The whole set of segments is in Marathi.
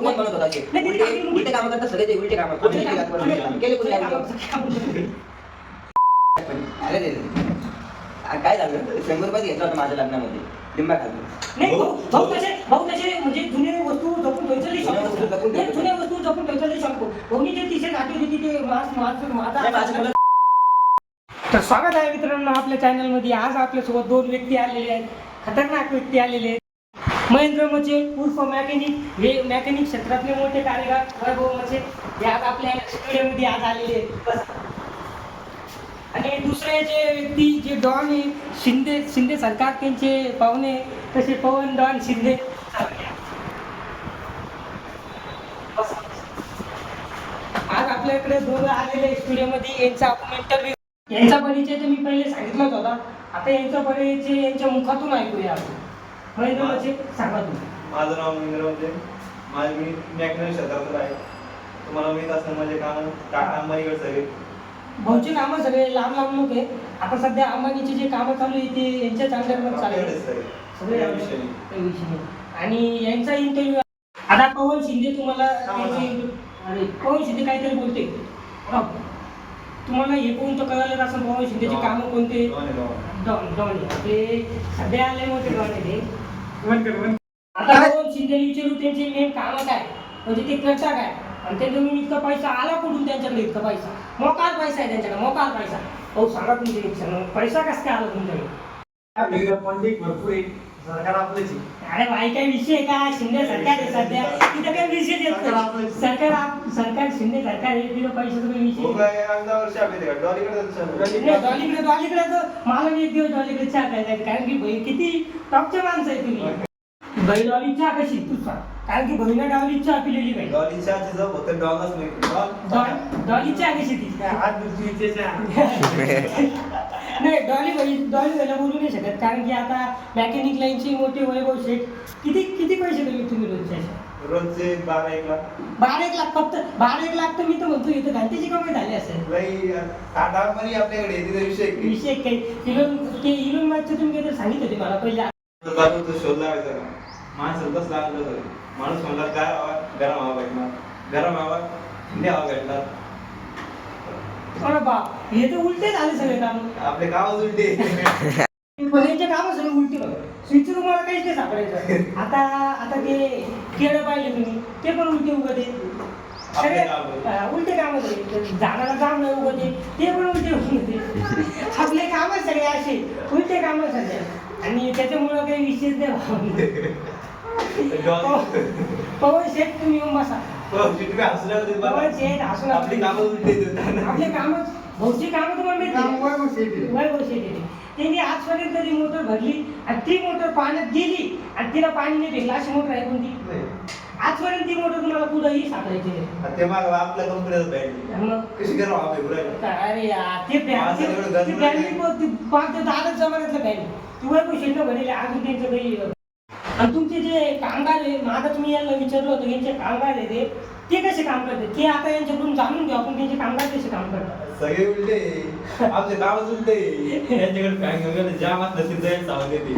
लोकमत म्हणत होता की उलटे कामं करतात सगळे, ते उलटे कामं केले कोणी अरे काय झालं, 100 रुपये घेतला होता माझ्या लग्नामध्ये लिंबा खाल्ला. नाही भाऊ तसे म्हणजे जुने वस्तू जपून ठेवायचं नाही शकतो. जुन्या वस्तू जपून ठेवायचं नाही शकतो. कोणी जे टी-शर्ट घातली होती ते माझं. तर स्वागत आहे मित्रांनो आपल्या चॅनलमध्ये. आज आपल्यासोबत 2 व्यक्ती आलेले आहेत, खतरनाक व्यक्ती आलेले आहेत. महेंद्र मचे उर्फ मॅकॅनिक, हे मॅकॅनिक क्षेत्रातले मोठे कार्यगार वैभव मचे हे आज आपल्या स्टुडिओमध्ये आज आलेले आहेत. आणि दुसरे जे व्यक्ती जे डॉन आहे शिंदे सरकार, त्यांचे पाहुणे तसे पवन डॉन शिंदे. आज आपल्याकडे 2 आलेले स्टुडिओमध्ये. यांचा आपण इंटरव्ह्यू, यांचा परिचय तर मी पहिले सांगितलाच होता, आता यांचा परिचय यांच्या मुखातून ऐकूया आपण. महेंद्र मचे सांगा तुम्ही. माझं नाव महेंद्र मचे, मी मॅकॅनिक क्षेत्रातला आहे. तुम्हाला माहित असं म्हणजे काम टाटा अंबानीकडे सगळे भाऊचे कामं सगळे लांब लोक आहे. आता सध्या अंबानीचे जे कामं चालू आहे ते यांच्याच अंडरमध्ये चालू आहे सगळे विषय. आणि यांचा इंटरव्ह्यू आता पवन शिंदे, तुम्हाला अरे पवन शिंदे काहीतरी बोलते तुम्हाला हे कोणतं कळालं असं. पवन शिंदेचे कामं कोणते? डॉन ते सध्या आले मोठे डॉन आहे ते. आता पवन शिंदे विचारू त्यांचे मेन कामं काय, म्हणजे ते करता काय, आणि त्यांच्याकडून इतका पैसा आला कुठून, त्यांच्याकडे इतका पैसा, मोकार पैसा आहे त्यांच्याकडे, मोकार पैसा. हो सांगा तुमचे पैसा कसं काय आला तुमच्याकडे? भरपूर आहे, सरकार आपलेच आहे. अरे भाई काय विषय आहे का? शिंदे सरकार आहे सध्या, तिथं काय विषय येत नाही. सरकार शिंदे सरकार आहे, तिथं पैशाचा काही विषय डॉलीकडे तर मला मी एक दिवस डॉलीकडे चहा प्यायला, कारण की भाई किती टॉपचे माणसं आहे तुम्ही. भाई डॉली चहा कशी तू सांग, कारण की बहिणा डॉली चहा पिलेली नाही. डॉली चहाची जाऊ फक्त डॉलच नाही. डॉली चहा कशी ती नाही, डॉली व्हायला बोलू नाही शकत, कारण की आता मॅकॅनिक लाईनचे मोठे वैभव शेठ किती पैसे दिले तुम्ही रोजचे 12-1 लाख. 12-1 लाख फक्त 12-1 लाख तर मी तर म्हणतो इथं घंटेची कमाई झाली असेल. टाटा अंबानी आपल्याकडे विषय काही इलोन मस्कचं तुम्ही काहीतरी सांगितलं होते मला पहिले. शोध लावायचा का माणसं कसं लागलं, माणूस म्हणला काय हवा, गरम हवा भेटणार, गरम हवा थंडी हवा भेटणार. अरे बाप, हे तर उलटे झाले सगळे काम. आपले गावच उलटे, यांचे काम सगळे उलटे बघा. स्विच तुम्हाला काहीच नाही सापडायचं. आता ते केळं पाहिले तुम्ही, ते पण उलटे उगते सगळे, उलटे काम झाले. झाडाला काम नाही उगते, ते पण उलटे उगते. आपले काम सगळे असे उलटे काम सगळे, आणि त्याच्यामुळं काही विशेष नाही. पवन शेठ तुम्ही येऊन बसा. पवन शेठ हसून आपली कामं उलटे, आपले कामच भाऊची कामं तुम्हाला वैभव शेठ येते. त्यांनी आजपर्यंत ती मोटर भरली आणि ती मोटर पाण्यात गेली आणि तिला पाणी नाही भेटलं, अशी मोटर आहे कोणती आजपर्यंत? ती मोटर तुम्हाला कुठंही सापडायची नाही. ते मग आपल्या कंपनीच पाहिजे कशी करा. अरे यार ते दादच जमान्यातलं पॅन ती वैभव शेठनं भरलेले अजून त्यांचं काही. आणि तुमचे जे कामगार आहे, माझा तुम्ही यांना विचारलं होतं यांचे कामगार आहे ते कसे काम करतात, ते आता यांच्याकडून जाणून घेऊ आपण, त्यांचे कामगार कसे काम करतात. सगळे उलटे, आपले कामच उलटे. यांच्याकडे फॅन वगैरे जामात नसेल जाईल सावध येते.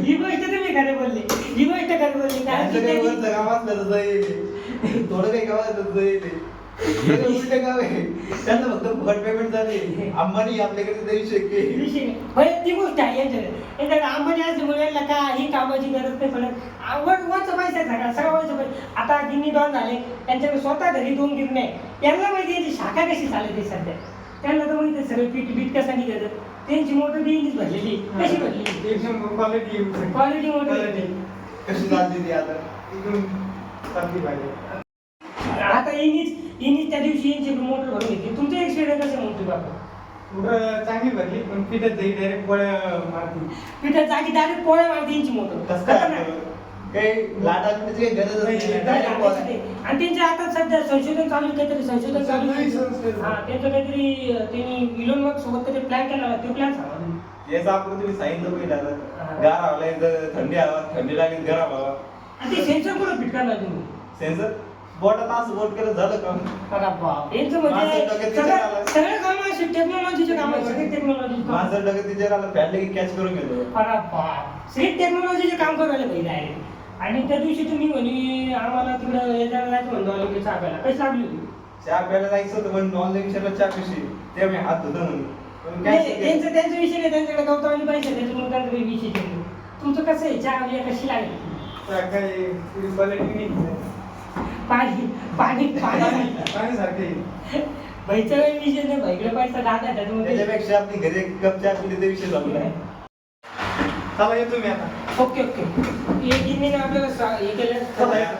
ही गोष्ट तुम्ही खरे बोलले, ही गोष्ट खरे बोलली. काम असलं तर जाईल, थोडं काही गावात जाईल, उलटे गाव आहे. त्यांना फक्त फुकट पेमेंट झाले. अंबानी आपल्याकडे देऊ शकते ती गोष्ट आहे यांच्याकडे. अंबानी असल्यामुळे का ही कामाची गरज नाही पडत. वरचा पैसा सगळा पैसा. आता गिरणी डॉन झाले, त्यांच्याकडे स्वतः घरी 2 गिरण्या आहे. त्यांना माहिती याची शाखा कशी चालते सध्या, त्यांना तर माहिती सगळं पीठ कसा निघत. त्यांची मोटर बीच भरलेली, कशी भरलेली, क्वालिटी मोटर कशी चालते ती आता चालती पाहिजे. आता इनीच त्या दिवशी यांची मोटर भरून घेतली. तुमचा एक्सपिरियन्स कसं म्हणतो बाबा? मोटर चांगली भरली, पण पिठात जाई डायरेक्ट पोळ्या मारती. पिठात जागी डायरेक्ट पोळ्या मारते यांची मोटर. काही लाटाची गरज नाही. आणि त्यांच्या आता सध्या संशोधन चालू, काहीतरी संशोधन चालू त्यांचं काहीतरी त्यांनी इलोन मस्क सोबत काहीतरी प्लॅन केला, तो प्लॅन सांगा तुम्ही. याचा आपण तुम्ही सांगितलं पहिलं आता गार हवा थंडी हवा, थंडी लागेल गरम हवा. आणि ते सेन्सर कुठं फिट करणार तुम्ही? सेन्सर बोटात असं बोट केलं झालं काम. यांचं म्हणजे सगळं काम अशी टेक्नॉलॉजीचे काम आहे, सगळे टेक्नॉलॉजी. माझं लगेच तिच्या फॅटले की कॅच करून घेतो. सगळे टेक्नॉलॉजीचे काम करायला पाहिजे आहे. आणि त्या दिवशी तुम्ही म्हणे आम्हाला तिकडं यायला जायचं म्हणतो आलो की चहा प्यायला कशी लागली होती चहा प्यायला जायचं होतं पण ऑनलाईन विचारलं चहा कशी ते मी हात धुतो म्हणून पण नाही, cancel केलं. त्यांचा विषय नाही, त्यांच्याकडे गौतमानी पैसे त्याच्यामुळे त्यांचा काही विषय नाही. तुमचं कसं आहे चहा वगैरे कशी लागली काही पुरी क्वालिटी नाही पाणी पाणी पाणी पाण्यासारखे पैसा काही विषय नाही भाईकडे पैसा दादा त्याच्यामध्ये त्याच्यापेक्षा आपली घरी एक कप चहा पिली ते विषय संपला. चला येतो मी आता ओके ओके एक गिन्नीने आपल्याला हे केलं चला या.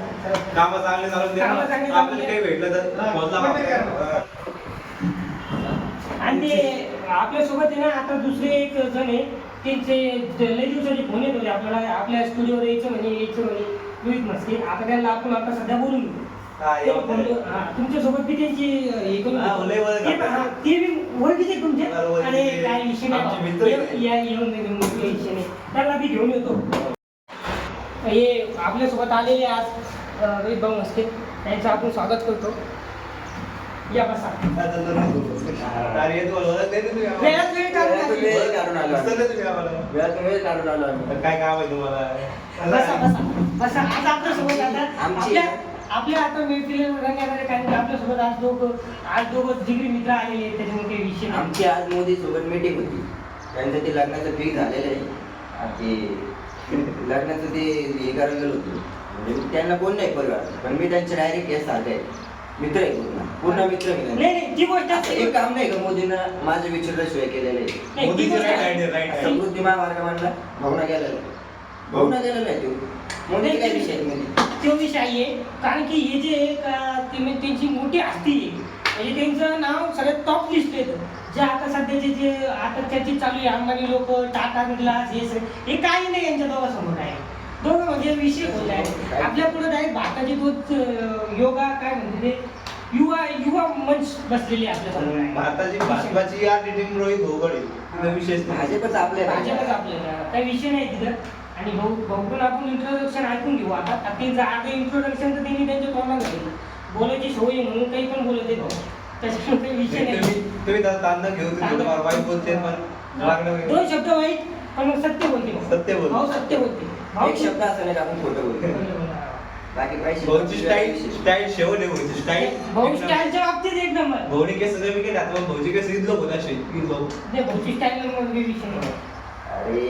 कामं चांगले चालून दे कामं चांगली आपल्याला चालून काही दे. भेटलं तर बोलला बाबा. आणि ते आपल्यासोबत आहे ना आता दुसरे एक जण आहे त्यांचे लय दिवसाचे फोन येत होते आपल्याला आपल्या स्टुडिओवर यायचं म्हणे रोहित मस्के आता त्यांना आपण आता सध्या बोलून घेऊ. हा, ते येऊ फोन- दे. हा, तुमच्यासोबत बी त्यांची हे करून हा, लय ओळख ते पण- हा, ते बी ओळखीचे तुमचे बरं, ओळखीचे. अरे काय विषय आमचे नाही मित्र आहेत. येऊन नाही मोठे विषय नाही त्यांना बी घेऊन येतो हे आपल्यासोबत आलेले आज रोहित भाऊ मस्के त्यांचं आपण स्वागत करतो या बसा आता तर नको. अरे तू ओळख दे ना तुम्ही आम्हाला. वेळात वेळ काढून वेळात आली. वेळ काढून आलो आम्ही. विसरले तुम्ही आम्हाला. वेळात वेळ काढून आलो आम्ही. तर काय काम आहे तुम्हाला बसा बसा बसा आज आपल्यासोबत आता आमची- आपल्या आता मिळतील रंगणारे काय नाही, आपल्यासोबत आज दोघं जिगरी मित्र आलेले आहेत त्याच्यामुळे काही विषय नाही आमची आज मोदी सोबत मीटिंग होती त्यांचं ते लग्नाचं फिक्स झालेलं आहे आणि ते लग्नाचं ते हे करायला गेलो होतो म्हणजे त्यांना कोण नाही परिवार पण मी त्यांचे डायरेक्ट हे सारखं आहे मित्र आहे पूर्ण मित्र मी त्यांचे. नाही नाही ती गोष्ट असं एक काम नाही का मोदीनं माझं विचारल्याशिवाय केलेलं आहे नाही, ती मोदीचं गोष्ट right आहे. आहे, right आहे. समृद्धी महामार्ग मानला भावना गेलेला आहे भावना गेलेला आहे तो मोदीचे काय विषय आहे मध्ये तो विषय आहे कारण की हे जे त्यांची मोठी हस्ती आहे म्हणजे त्यांचं नाव सगळ्यात टॉप लिस्ट येतं जे आता सध्याचे जे आता चर्चेत चालू आहे अंबानी लोक टाटा बिर्ला हे सगळे हे काही नाही यांच्या दोघांसमोर आहे दोघं म्हणजे विषय बोलले आहे आपल्या पुढे डायरेक्ट भारताची तोच योगा काय म्हणते ते युवा मंच बसलेली आहे आपल्यासमोर आहे. भारताची भाजपाची आरटी टीम रोहित भोगडे तिथं विशेष नाही. भाजपच आपल्या भाजपच आपल्याला काही विषय नाही तिथं आणि भाऊ पण आपण इंट्रोडक्शन ऐकून घेऊ आता त्यांचं अर्ध इंट्रोडक्शन तर त्यांनी त्यांच्या तोंडात घातलं बोलायची सवय आहे म्हणून काही पण बोलत आहे भाऊ त्याच्यामुळे काही विषय नाही तुम्ही त्याला तांदळ घेऊ थोडंफार वाईट बोलते पण लागलं दोन शब्द वाईट पण मग सत्य बोलते भाऊ. सत्य बोलते. भाऊ सत्य बोलते भाऊ एक शब्द असं नाही का आपण खोटं बोलतो बाकी काही भाऊची स्टाईल शेवट आहे भाऊची भाऊ स्टाईल स्टाईलच्या बाबतीत एक नंबर भाऊने केस कमी केले आता मग भाऊची केस इथलं होत असे भाऊ नाही भाऊची स्टाईल नंबर विषय नाही अरे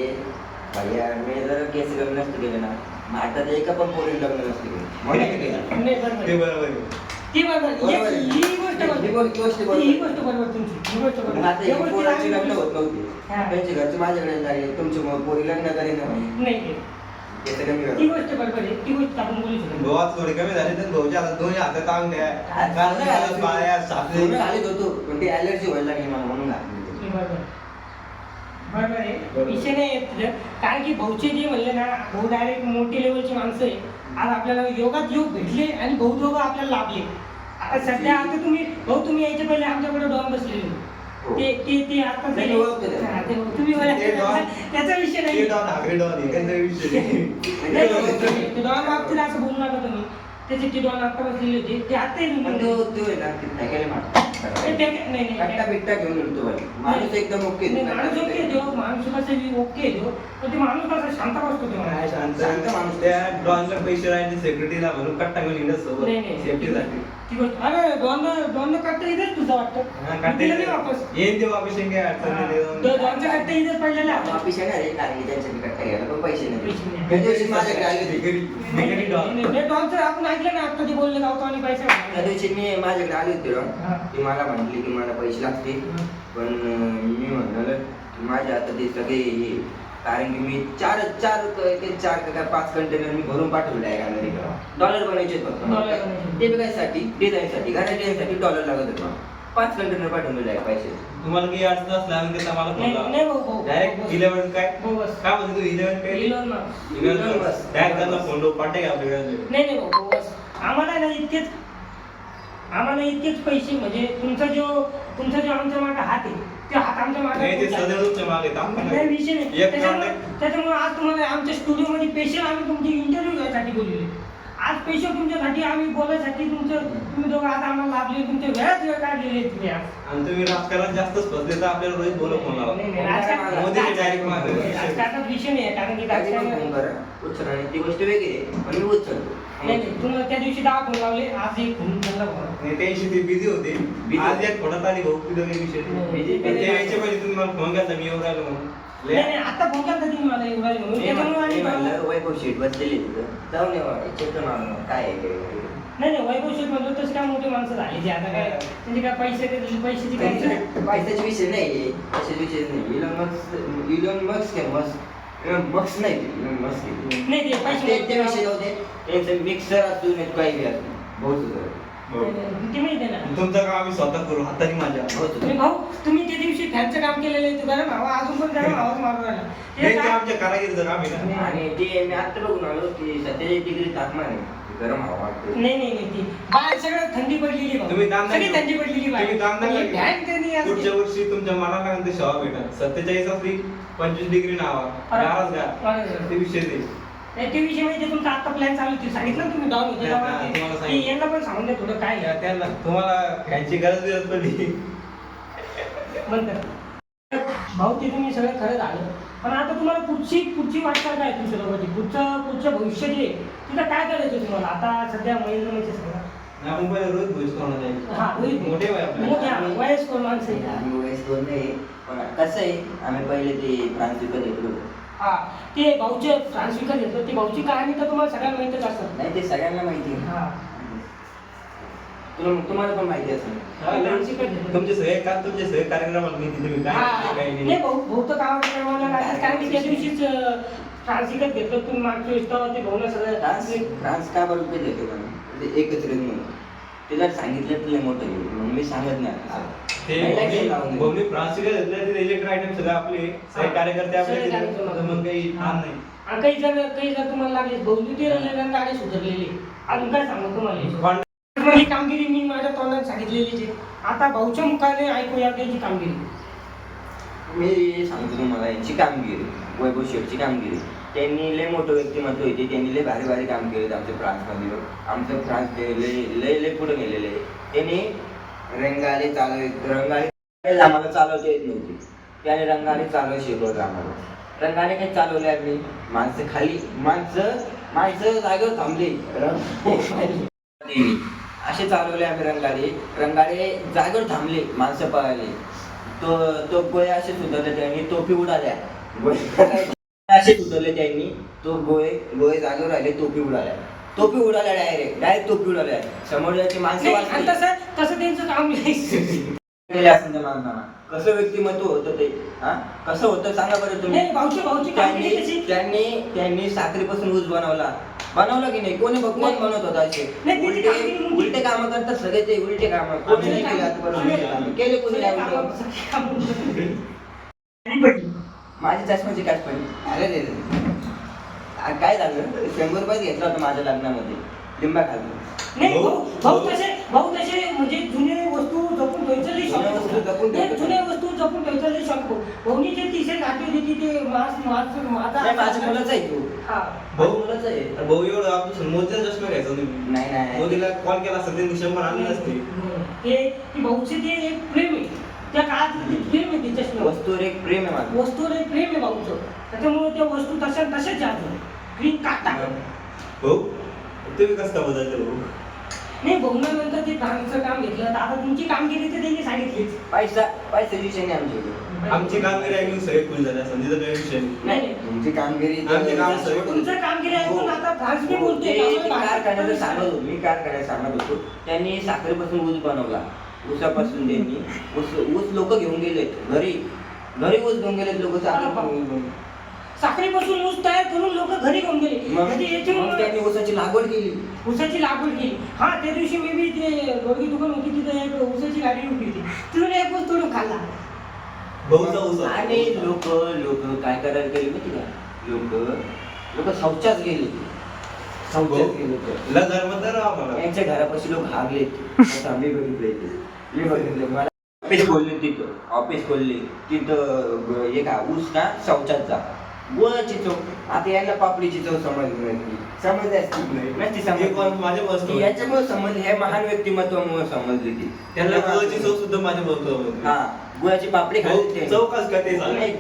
भैया मी जर केस लग्न नसतं केलं ना भारतात एका पण पोरी लग्न नसतं केलं म्हणून नाही केलं. नाही बरोबर ते आहे. बरोबर आहे. ती बरोबर बरोबर आहे. ही गोष्ट ही बरोबर गोष्ट बरोबर ही आहे. गोष्ट बरोबर तुमची ही गोष्ट मग बरोबर आता या एक गोष्टीला पोराची आम्ही लग्न होत नव्हती हा. त्यांचे घरचे माझ्याकडे लागले तुमची पोरी लग्न करेन नाही केस कमी करा. ती गोष्ट बरोबर आहे ती गोष्ट आपण बोलू शकतो भाऊ आज थोडे कमी झाले तर भाऊच्या हातात दोन्ही हातात अंगठ्या कानाला पाया साखळी सोनं घालीत होतो पण ती ऍलर्जी व्हायला लागली मला म्हणून घातली हे बरोबर बरोबर आहे विषय नाही येत तिथं कारण की भाऊचे जे म्हणले ना भाऊ डायरेक्ट मोठी लेवलची माणसं आहे आज आपल्याला योगात योग भेटले आणि भाऊ दोघं आपल्याला लाभले आता सध्या आता तुम्ही यायच्या पहिले आमच्याकडे डॉन बसलेले हो. ते आता नाही, मी ओळखतो त्याला. हा, तुम्ही ते डॉन- त्याचा विषय ते नाही डॉन हागरे डॉन एखादा विषय ते डॉन बाबतीत असं बोलू नका तुम्ही त्याचे ते डॉन आता बसलेले होते ते आता पण तो आहे ना ते फेकायला मारतो. कट्टा बिट्टा घेऊन येतो बाई. माणूस एकदम ओके माणूस ओके देऊ माणूस कसं ओके देऊ पण ते माणूस कसा शांत बसतो ते माणूस. शांत माणूस. त्या डॉनला पैसे राहिले सेक्रेटरीला म्हणून कट्टा घेऊन येणं सोबत नाही, नाही. सेफ्टीसाठी ती गोष्ट अरे दोनला कट्टा इथेच तुझा वाटतं दिलं नाही वापस येईन ते वापस येईन काय अडचण नाही दोनचा कट्टा इथेच पडलेला आहे. वापिस येणार आहे कारण की त्यांच्याकडे कट्टा घ्यायला पण पैसे नाही पैसे नाही. त्या दिवशी माझ्याकडे आले होते भिकारी डॉन नाही, डॉनचं आपण ऐकलं ना आता ते बोलले गावतो आणि पैसे त्या मागले. दिवशी मी माझ्याकडे आले होते राव. हा. ती मला म्हटली की मला पैसे लागतील पण मी म्हणाल माझ्या आता ते सगळे हे कारण की मी चार का पाच कंटेनर मी भरून पाठवले आहे अमेरिका डॉलर बनायचे फक्त डॉलर बनायचे. ते बघायसाठी डिझाईनसाठी घराच्या डिझाईनसाठी डॉलर लागत होता 5 कंटेनर पाठवलेले आहे पैसे तुम्हाला काही अडचण असल्या अंकित मला फोन नाही लावा नाही भाऊ, भाऊ डायरेक्ट 11 काय भाऊ बस काय म्हणतो तू 11 काय इलोन ना. बस. डायरेक्ट त्यांना फोन लावून पाठे का आपल्याकडे नाही नाही भाऊ, भाऊ बस आम्हाला इतकेच पैसे म्हणजे तुमचा जो आमच्या मागे हात आहे ते हात आमच्या नाही ते मागे सदैव तुमच्या मागे आहेत. आम्हाला नाही विषय नाही एक त्याच्यामुळे contact- त्याच्यामुळे आज तुम्हाला आमच्या स्टुडिओमध्ये स्पेशल आम्ही तुमची इंटरव्ह्यू घ्यायसाठी बोललेले आज स्पेशल तुमच्यासाठी आम्ही बोलायसाठी तुम्ही दोघं आता आम्हाला लाभले, तुमच्या वेळात वेळ काढलेले तुम्ही आज. आणि तुम्ही राजकारणात जास्तच फसले तर आपल्याला रोहित बोला फोन लावा. नाही, नाही, राजकारण- मोदीने direct मारलं. राजकारणात विषय नाही आहे, कारण की काही पण राजकारण- फोन करा उचला आणि ती गोष्ट वेगळी आहे पण मी उचलतो. नाही नाही, तुम्हाला त्या दिवशी 10 फोन लावले, आज एक फोन त्यांना बोला. नाही, त्यांशी ते बिझी होते. Busy. आज एक फोडात आली भाऊ तुझं काही विषय नाही. Busy. पण ते यायच्या पहिले तुम्ही मला फोन केला मी येऊन राहिलो म्हणून. नाही नाही, आता फोन केला तुम्ही मला एवढा म्हणून मी त्याच्यामुळे आम्ही म्हणलं बोललो. वैभव शेठ बसलेले तिथं जाऊन चेक करून आणू काय आहे ते. नाही नाही, वैभव शेठ म्हणलो तसं काय मोठी माणसं झाली ते आता काय म्हणजे काय पैशाची काय पैशाचा विषय नाही पैशाचा विषय नाही. इलॉन मस्क नाही नाही ते पैसे ते विषय जाऊ दे. त्यांचं मिक्सर असू नाही काही बी असू बहुत सुद्धा ते माहिती आहे ना. तुमचं काम आम्ही स्वतः करू हाताने माझ्या. बहुत तुम्ही भाऊ तुम्ही त्या दिवशी फॅनचं काम केलेलं आहे, गरम हवा अजून पण गरम हवाच मारून राहिला ते नाही ते काय- आमच्या कारागीरचं काम आहे ना. आणि ते मी आता बघून आलो की 47 डिग्री तापमान आहे गरम हवा वाटते. नाही नाही नाही, ती बाहेर सगळं थंडी पडलेली भाऊ. तुम्ही काम सगळी नाही थंडी पडलेली बाहेर. तुम्ही काम नाही आणि फॅन त्यांनी आज- पुढच्या वर्षी तुमच्या मनाला ते शवा भेटल 47 असली 25 डिग्री नावा नाराज का ते विषय नाही. नाही, ते विषय माहिती तुमचा आता प्लॅन चालू होती, सांगितलं ना तुम्ही डाऊन होते हा, तेव्हा तुम्हाला ते- सांगितलं. की यांना पण सांगून द्या थोडं काय आहे. त्यांना तुम्हाला ह्यांची गरज पडली. म्हणतात भाऊ ते तुम्ही सगळं खरं झालं, पण आता तुम्हाला पुढची वाटचाल काय आहे तुमच्या लोकांची, पुढचं भविष्य जे आहे, तिथं काय करायचं तुम्हाला आता सध्या महेंद्र म्हणजे सगळं आपण पहिले रोज भोज करून जाईल. हा, रोहित. मोठे वय आपले. मोठ्या वयस्कर माणसं आहे. आम्ही वयस्कर नाही पण कसं आहे आम्ही पहिले ते फ्रान्स विकत घेतलो होतो. हा, ते भाऊचे फ्रान्स विकत घेतलं, ती भाऊची कहाणी तर तुम्हाला सगळ्यांना माहितच असतं. नाही ते सगळ्यांना माहिती आहे. हा. तुम्हाला पण माहिती असेल. हा, लय- तुमचे तुमचे सगळे कार्यक्रमाला मी तिथे मी काय हा, काही नाही नाही. भाऊ तर कामाला लागले, कारण की त्या दिवशीच फ्रान्स विकत घेतलं तुम्ही मागच्या वेळेस तेव्हा ते भाऊला फ्रान्स सगळं फ्रान्स का बरं विकत घेतो म्हणून म्हणजे एकत्रित म्हणून ते जर सांगितलं तर लय मोठं होईल म्हणून मी सांगत नाही आता. ते नाही, नाही, लावून दे. बहुनी फ्रान्सचे घेतले ते इलेक्ट्रिक आयटम सगळे आपले सगळे कार्यकर्ते आपले सगळे तिथे. कार्यकर्ते. मग काही ताण नाही. आणि काही जर तुम्हाला लागले भाऊनी ते गाडी सुधारलेली अजून काय सांगू तुम्हाला कॉन्ट्रॅक्ट ही कामगिरी मी माझ्या तोंडाने सांगितलेली आहे. आता भाऊच्या मुखाने ऐकूया त्यांची कामगिरी. मी सांगतो तुम्हाला यांची कामगिरी वैभव शेठची कामगिरी त्यांनी लय मोठं व्यक्तिमत्व होते त्यांनी लय भारी भारी काम केले आमच्या फ्रान्समध्ये. आमचं फ्रान्स ते लय पुढे गेलेले आहे. त्यांनी रंगाले आम्हाला चालवता येत नव्हती त्याने रंगाने चालवायला शिकवलं आम्हाला. रंगाने काही चालवले आम्ही माणसं जागेवर थांबले असे चालवले आम्ही रंगाले जागेवर थांबले माणसं पळाले. तो गोळे असे सुधारले त्यांनी टोपी उडाल्या असे सुधारले त्यांनी तो गोळे जागेवर राहिले टोपी उडाल्या डायरेक्ट टोपी उडाल्या समोरची माणसं नाही, आणि वाचली. तसं त्यांचं काम नाही. केले असेल त्या माणसाला कसं व्यक्तिमत्व होतं ते हा कसं होतं सांगा बरं तुम्ही. नाही, भाऊची कामगिरी कशी? त्यांनी साखरेपासून ऊस बनवला की नाही कोणी भगवान बनवत होता असे नाही, त्याची कामगिरी म्हणजे- उलटे कामं करतात सगळे ते उलटे कामं कोणी नाही केले आतापर्यंत केले कोणी नाही उलटे. माझी चष्म्याची काच पडली अरे रे काय झालं 100 रुपये घेतला होता माझ्या लग्नामध्ये लिंबा खाल्ला. नाही, भाऊ तसे म्हणजे जुने वस्तू जपून ठेवायचं लई शौक जुन्या होता. वस्तू जपून नाही, ठेवायचं. जुन्या वस्तू जपून ठेवायचं लई शौक होता. भाऊनी जे टी-शर्ट घातली होती ते नाही माझ्या मुलाचा आहे तू हा. भाऊ मुलाचा आहे. भाऊ एवढं आपण मोदीचा चष्मा घ्यायचा तुम्ही. नाही मोदीला कॉल केला असता त्यांनी 100 आणले असते. ते भाऊचे ते एक प्रेम आहे त्या काळात ते प्रेम आहे त्याच्याशी वस्तूवर एक प्रेम आहे माझं. वस्तूवर एक प्रेम आहे भाऊचं, त्याच्यामुळे त्या वस्तू तशाच जातो ग्रीन काटा. भाऊ तुम्ही कसं का बदलले भाऊ. नाही, भाऊना नंतर ते फ्रान्सचं काम घेतलं तर आता तुमची कामगिरी तर त्यांनी सांगितलीच. पैशाची विषय नाही आमच्याकडे. आमची कामगिरी ऐकून सगळे खुश झाले असं तिथं काही विषय नाही. नाही तुमची कामगिरी आमची काम सगळी तुमचं कामगिरी ऐकून आता फ्रान्स बी बोलतोय ते आम्हाला कारखान्याचं बाहेर सांगत होतो मी कारखान्यात सांगत होतो त्यांनी साखरेपासून ऊस बनवला. ऊसापासून त्यांनी ऊस लोक घेऊन गेलेत घरी ऊस घेऊन गेलेत लोक साखरेपासून ऊस तयार करून लोक घरी घेऊन गेले. म्हणजे याच्यावर त्यांनी ऊसाची लागवड केली. ऊसाची लागवड केली. हा, त्या दिवशी मी बी ते गोडगी दुकान होती तिथे एक ऊसाची गाडी उभी होती, तिथून एक ऊस तोडून खाल्ला. भाऊचा ऊस आणि लोक काय करायला गेले माहिती का लोक शौचाच गेले धर्मदार आम्हाला यांच्या घरापाशी लोक हागलेत. मी बघितले मला ऑफिस खोलले तिथं हे का ऊस का शौचात जा गुळाची चव. आता याला पापडीची चव समजली नसती हे पण माझ्या वस्तू याच्यामुळे समजली, हे महान व्यक्तिमत्वामुळे समजली ती. त्यांना गुळाची चव सुद्धा माझ्या वस्तू हा गुळाची पापडी खाल्ली भाऊ, चव कस का ते सांग. नाही,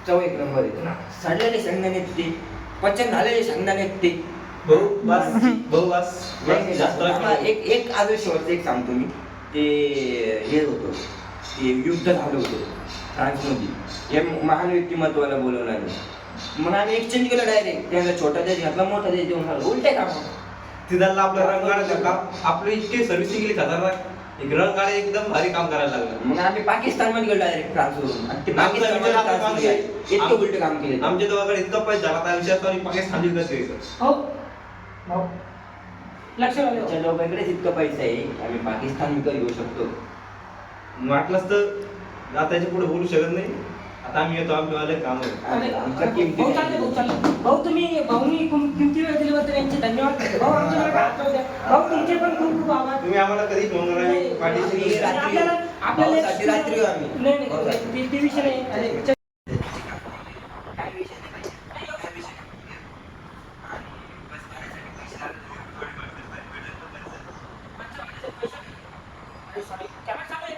चव एक नंबर आहे. सडलेले शेंगदाणे ते पचन झालेले शेंगदाणे ते भाऊ बस भाऊ बस नाही, जास्त आता एक अजून शेवटचं एक सांगतो मी. ते हे होतं, ते युद्ध झालं होतं फ्रान्समध्ये, हे महान व्यक्तिमत्वाला बोलवणार. मग आम्ही एक्सचेंज केलं डायरेक्ट. त्यांना छोटा देश घातला, मोठा देश देऊन आलो. उलटे काम. तिथला आपला रंग काढायचं काम आपली इतकी सर्व्हिसिंग केली खतरनाक. एक रंग काढायला एकदम भारी काम करायला लागलं. मग आम्ही पाकिस्तानमध्ये गेलो डायरेक्ट फ्रान्सवरून. आणि ते आमचा पाकिस्तानमध्ये विचार आपण transfer केलं. इतके उलटे काम केले. आमच्या दोघांकडे इतका पैसा झाला त्या विचार करून पाकिस्तान विकत घ्यायचं. हो भाऊ लक्ष आमच्या द्या. लोकांकडेच इतकं पैसा आहे, आम्ही पाकिस्तान विकत घेऊ शकतो. वाटलंच तर आता याच्या पुढे बोलू शकत नाही. आता आम्ही येतो आमच्या वाले काम आहे. आमच्या किमती भाऊ चालते, भाऊ चालते. भाऊ तुम्ही भाऊनी किमती वेळ दिल्याबद्दल यांचे धन्यवाद. भाऊ आमच्याकडे हात लावू द्या. भाऊ तुमचे पण खूप खूप आभार. तुम्ही आम्हाला कधी फोन करा नाही, पाठीशी आम्ही रात्री- भाऊसाठी रात्री येऊ आम्ही. नाही नाही, ते विषय नाही. अरे,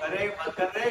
अरे मत कर रे.